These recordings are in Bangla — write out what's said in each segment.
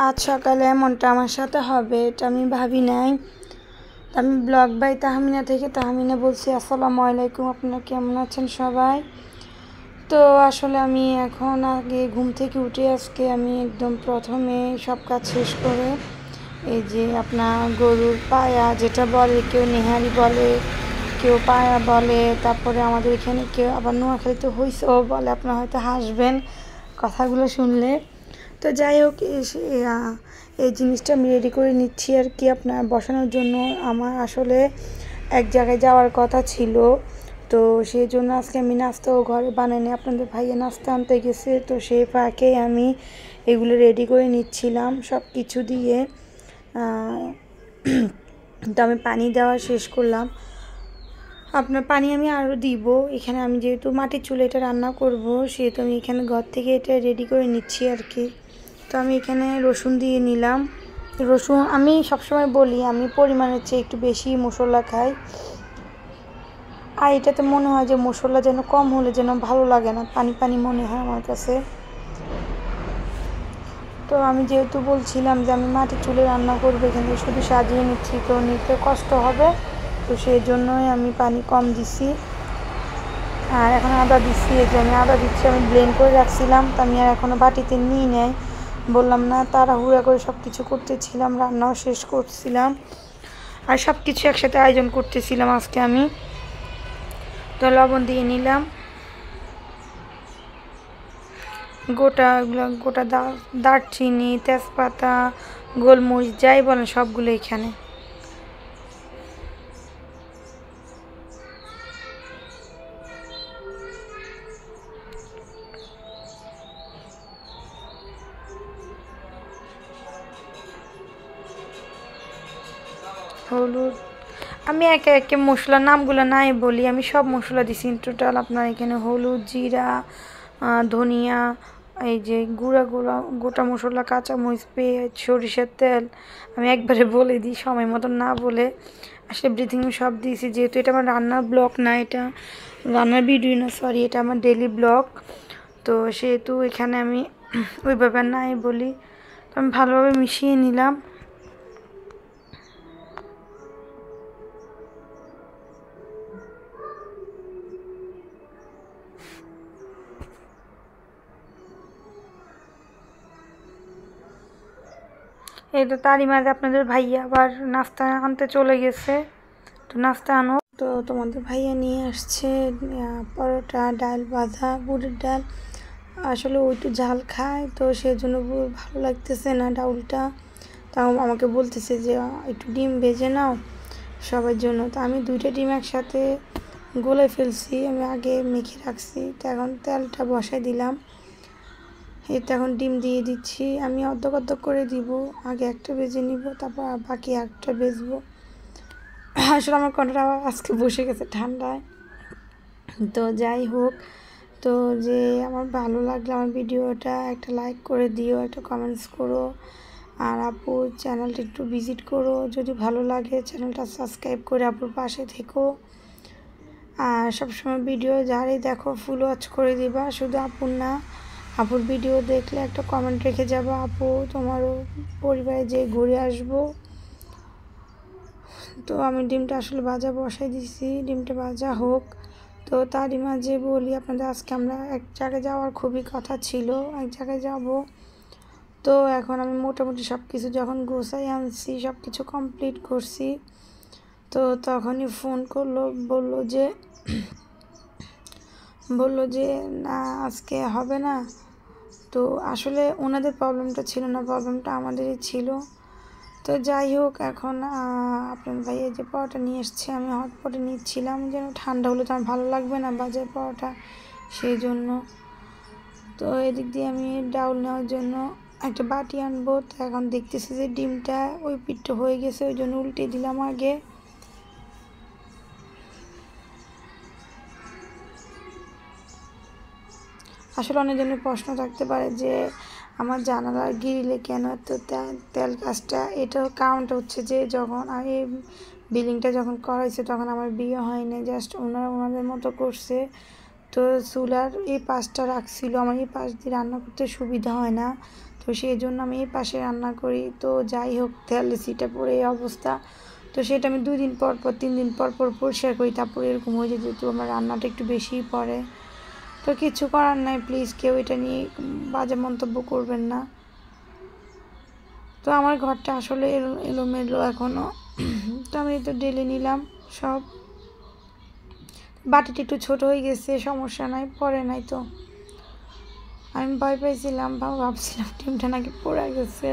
আজ সকালে এমনটা আমার সাথে হবে এটা আমি ভাবি নাই। আমি ব্লগ বাই তাহমিনা থেকে তাহমিনা বলছি। আসসালামু আলাইকুম, আপনারা কেমন আছেন সবাই? তো আসলে আমি এখন আগে ঘুম থেকে উঠে আজকে আমি একদম প্রথমে সব কাজ শেষ করে এই যে আপনার গরুর পায়া যেটা বলে, কেউ নেহারি বলে, কেউ পায়া বলে, তারপরে আমাদের এখানে কেউ আবার নোয়াখালীতে হইছেও বলে। আপনারা হয়তো হাসবেন কথাগুলো শুনলে। তো যাই হোক, এই জিনিসটা আমি রেডি করে নিচ্ছি আর কি আপনার বসানোর জন্য। আমার আসলে এক জায়গায় যাওয়ার কথা ছিল, তো সেই জন্য আজকে আমি নাস্তাও ঘরে বানাইনি, আপনাদের ভাইয়া নাস্তা আনতে গেছে। তো সেই ফাঁকে আমি এগুলো রেডি করে নিচ্ছিলাম সব কিছু দিয়ে। তো আমি পানি দেওয়া শেষ করলাম। আপনার পানি আমি আরও দিব। এখানে আমি যেহেতু মাটির চুলে এটা রান্না করব, সেহেতু আমি এখানে ঘর থেকে এটা রেডি করে নিচ্ছি আর কি। তো আমি এখানে রসুন দিয়ে নিলাম। রসুন আমি সবসময় বলি আমি পরিমাণের চেয়ে একটু বেশি মশলা খাই, আর এটাতে মনে হয় যে মশলা যেন কম হলে যেন ভালো লাগে না, পানি পানি মনে হয় আমার কাছে। তো আমি যেহেতু বলছিলাম যে আমি মাটির চুলে রান্না করবো, এখানে শুধু সাজিয়ে নিচ্ছি, তো নিতে কষ্ট হবে, তো সেই জন্যই আমি পানি কম দিছি। আর এখন আদা দিচ্ছি, এই যে আমি আদা দিচ্ছি, আমি ব্লেন্ড করে রাখছিলাম, তো আমি আর এখনও বাটিতে নিই নাই, বললাম না তাড়াহুড়া করে সব কিছু করতেছিলাম, রান্নাও শেষ করছিলাম আর সব কিছু একসাথে আয়োজন করতেছিলাম আজকে আমি। তো লবণ দিয়ে নিলাম, গোটা দারচিনি, তেজপাতা, গোলমরিচ যাই বলেন সবগুলো এখানে। হলুদ আমি একে একে মশলার নামগুলো নাই বলি, আমি সব মশলা দিছি টোটাল। আপনার এখানে হলুদ, জিরা, ধনিয়া, এই যে গোটা মশলা, কাঁচামরিচ, পেঁয়াজ, সরিষার তেল, আমি একবারে বলে দিই সময় মতন না বলে। আসলে এভরিথিং সব দিয়েছি, যেহেতু এটা আমার রান্নার ব্লগ না, এটা রান্নার ভিডিও না, সরি, এটা আমার ডেলি ব্লগ। তো সেহেতু এখানে আমি ওইভাবে নাই বলি। তো আমি ভালোভাবে মিশিয়ে নিলাম। এই তো তারই মাঝে আপনাদের ভাইয়া আবার নাস্তা আনতে চলে গেছে। তো নাস্তা আনো, তো তোমাদের ভাইয়া নিয়ে আসছে পরোটা, ডাল ভাজা, বুটের ডাল। আসলে ও একটু ঝাল খায়, তো সেই জন্য ভালো লাগতেছে না ডাউলটা। তাও আমাকে বলতেছে যে একটু ডিম ভেজে নাও সবার জন্য। তো আমি 2টা ডিম একসাথে গলে ফেলছি, আমি আগে মেখে রাখছি। তো এখন তেলটা বসাই দিলাম, এই তো এখন ডিম দিয়ে দিচ্ছি। আমি অর্ধেক করে দিব, আগে একটা ভেজে নিব, তারপর বাকি একটা ভেজবো। আসলে আমার কণ্ঠটা আজকে বসে গেছে ঠান্ডায়। তো যাই হোক, তো যে আমার ভালো লাগলে আমার ভিডিওটা একটা লাইক করে দিও, একটা কমেন্টস করো, আর আপুর চ্যানেলটা একটু ভিজিট করো, যদি ভালো লাগে চ্যানেলটা সাবস্ক্রাইব করে আপুর পাশে থেকো। আর সবসময় ভিডিও যারাই দেখো ফুল ওয়াচ করে দিবা, শুধু আপুর না, আপুর ভিডিও দেখলে একটা কমেন্ট রেখে যাবো, আপু তোমারও পরিবারে যে ঘুরে আসবো। তো আমি ডিমটা আসলে ভাজা বসাই দিছি, ডিমটা ভাজা হোক। তো তারই মাঝে বলি আপনাদের, আজকে আমরা এক জায়গায় যাওয়ার খুবই কথা ছিল, এক জায়গায় যাব। তো এখন আমি মোটামুটি সব কিছু যখন গোছাই আনছি, সব কিছু কমপ্লিট করছি, তো তখনই ফোন করলো, বললো যে না আজকে হবে না। তো আসলে ওনাদের প্রবলেমটা ছিল না, প্রবলেমটা আমাদেরই ছিল। তো যাই হোক, এখন আপনার ভাইয়া যে পরোটা নিয়ে এসছে, আমি হটপটে নিচ্ছিলাম, যেন ঠান্ডা হলে তো আমার ভালো লাগবে না বাজার পরোটা, সেই জন্য। তো এদিক দিয়ে আমি ডাউল নেওয়ার জন্য একটা বাটি আনবো। তো এখন দেখতেছি যে ডিমটা ওই পিঠটা হয়ে গেছে, ওই জন্য উল্টে দিলাম আগে। আসলে অনেকজনের প্রশ্ন থাকতে পারে যে আমার জানালার গ্রিলে কেন এত তেল গাছটা, এটার কারণটা হচ্ছে যে যখন আগে বিল্ডিংটা যখন করা হয়েছে তখন আমার বিয়ে হয়নি, জাস্ট ওনাদের মতো করছে। তো চুলার এই পাশটা রাখছিল, আমার এই পাশ দিয়ে রান্না করতে সুবিধা হয় না, তো সেই জন্য আমি এই পাশে রান্না করি। তো যাই হোক, তেলে সিটা পড়ে এই অবস্থা। তো সেটা আমি 2 দিন পর পর 3 দিন পর পর পরিষ্কার করি, তারপরে এরকম হয়ে যায়, যেহেতু আমার রান্নাটা একটু বেশিই পড়ে। তো কিছু করার নাই, প্লিজ কেউ এটা নিয়ে বাজে মন্তব্য করবেন না। তো আমার ঘরটা আসলে এলোমেলো এখনও। তো আমি তো ঢেলে নিলাম সব। বাটিটা একটু ছোট হয়ে গেছে, সমস্যা নাই, পরে নাই। তো আমি ভয় পাইছিলাম, ভাবছিলাম ডিমটা নাকি পড়ে গেছে।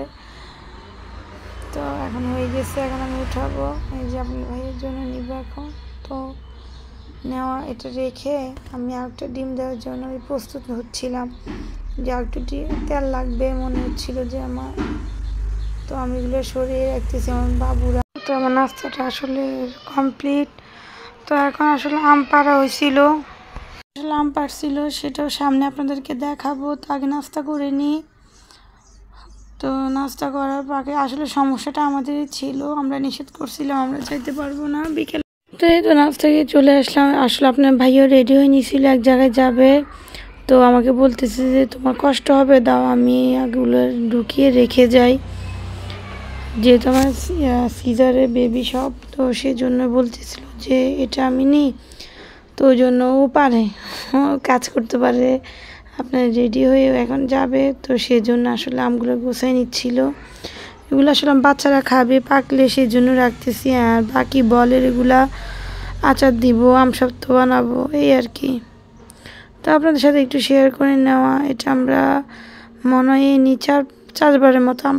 তো এখন হয়ে গেছে, এখন আমি উঠাবো। এই যে আপনার ভাইয়ের জন্য নিব এখন। তো নেওয়া এটা রেখে আমি আরেকটা ডিম দেওয়ার জন্য আমি প্রস্তুত হচ্ছিলাম, যে আরেকটু তেল লাগবে মনে হচ্ছিল যে আমার। তো আমি এগুলো সরিয়ে রাখতেছি আমার বাবুরা। তো আমার নাস্তাটা আসলে কমপ্লিট। তো এখন আসলে আম পাড়া হয়েছিল, আসলে আম পাড়ছিল, সেটাও সামনে আপনাদেরকে দেখাবো। তো আগে নাস্তা করে নিই। তো নাস্তা করার আগে আসলে সমস্যাটা আমাদেরই ছিল, আমরা নিষেধ করছিলাম আমরা যাইতে পারবো না বিকেল। তো এই তো নাস্তা খেয়ে চলে আসলাম। আসলে আপনার ভাইও রেডি হয়ে নিয়েছিল এক জায়গায় যাবে। তো আমাকে বলতেছে যে তোমার কষ্ট হবে, দাও আমি আগগুলো ঢুকিয়ে রেখে যাই, যেহেতু আমার সিজারে বেবি সব। তো সেই জন্য বলতেছিল যে এটা আমি নিই। তো ওই জন্য ও পারে, কাজ করতে পারে। আপনার রেডি হয়ে এখন যাবে, তো সেই জন্য আসলে আমগুলো গোছাই নিচ্ছিল। এগুলো আসলে বাচ্চারা খাবে পাকলে, সেই জন্য রাখতেছি। আর বাকি বলের এগুলা আচার দিব, আমসত্ত্ব বানাবো, এই আর কি। তো আপনাদের সাথে একটু শেয়ার করে নেওয়া। এটা আমরা মনে হয় 4-5বারের মতো আম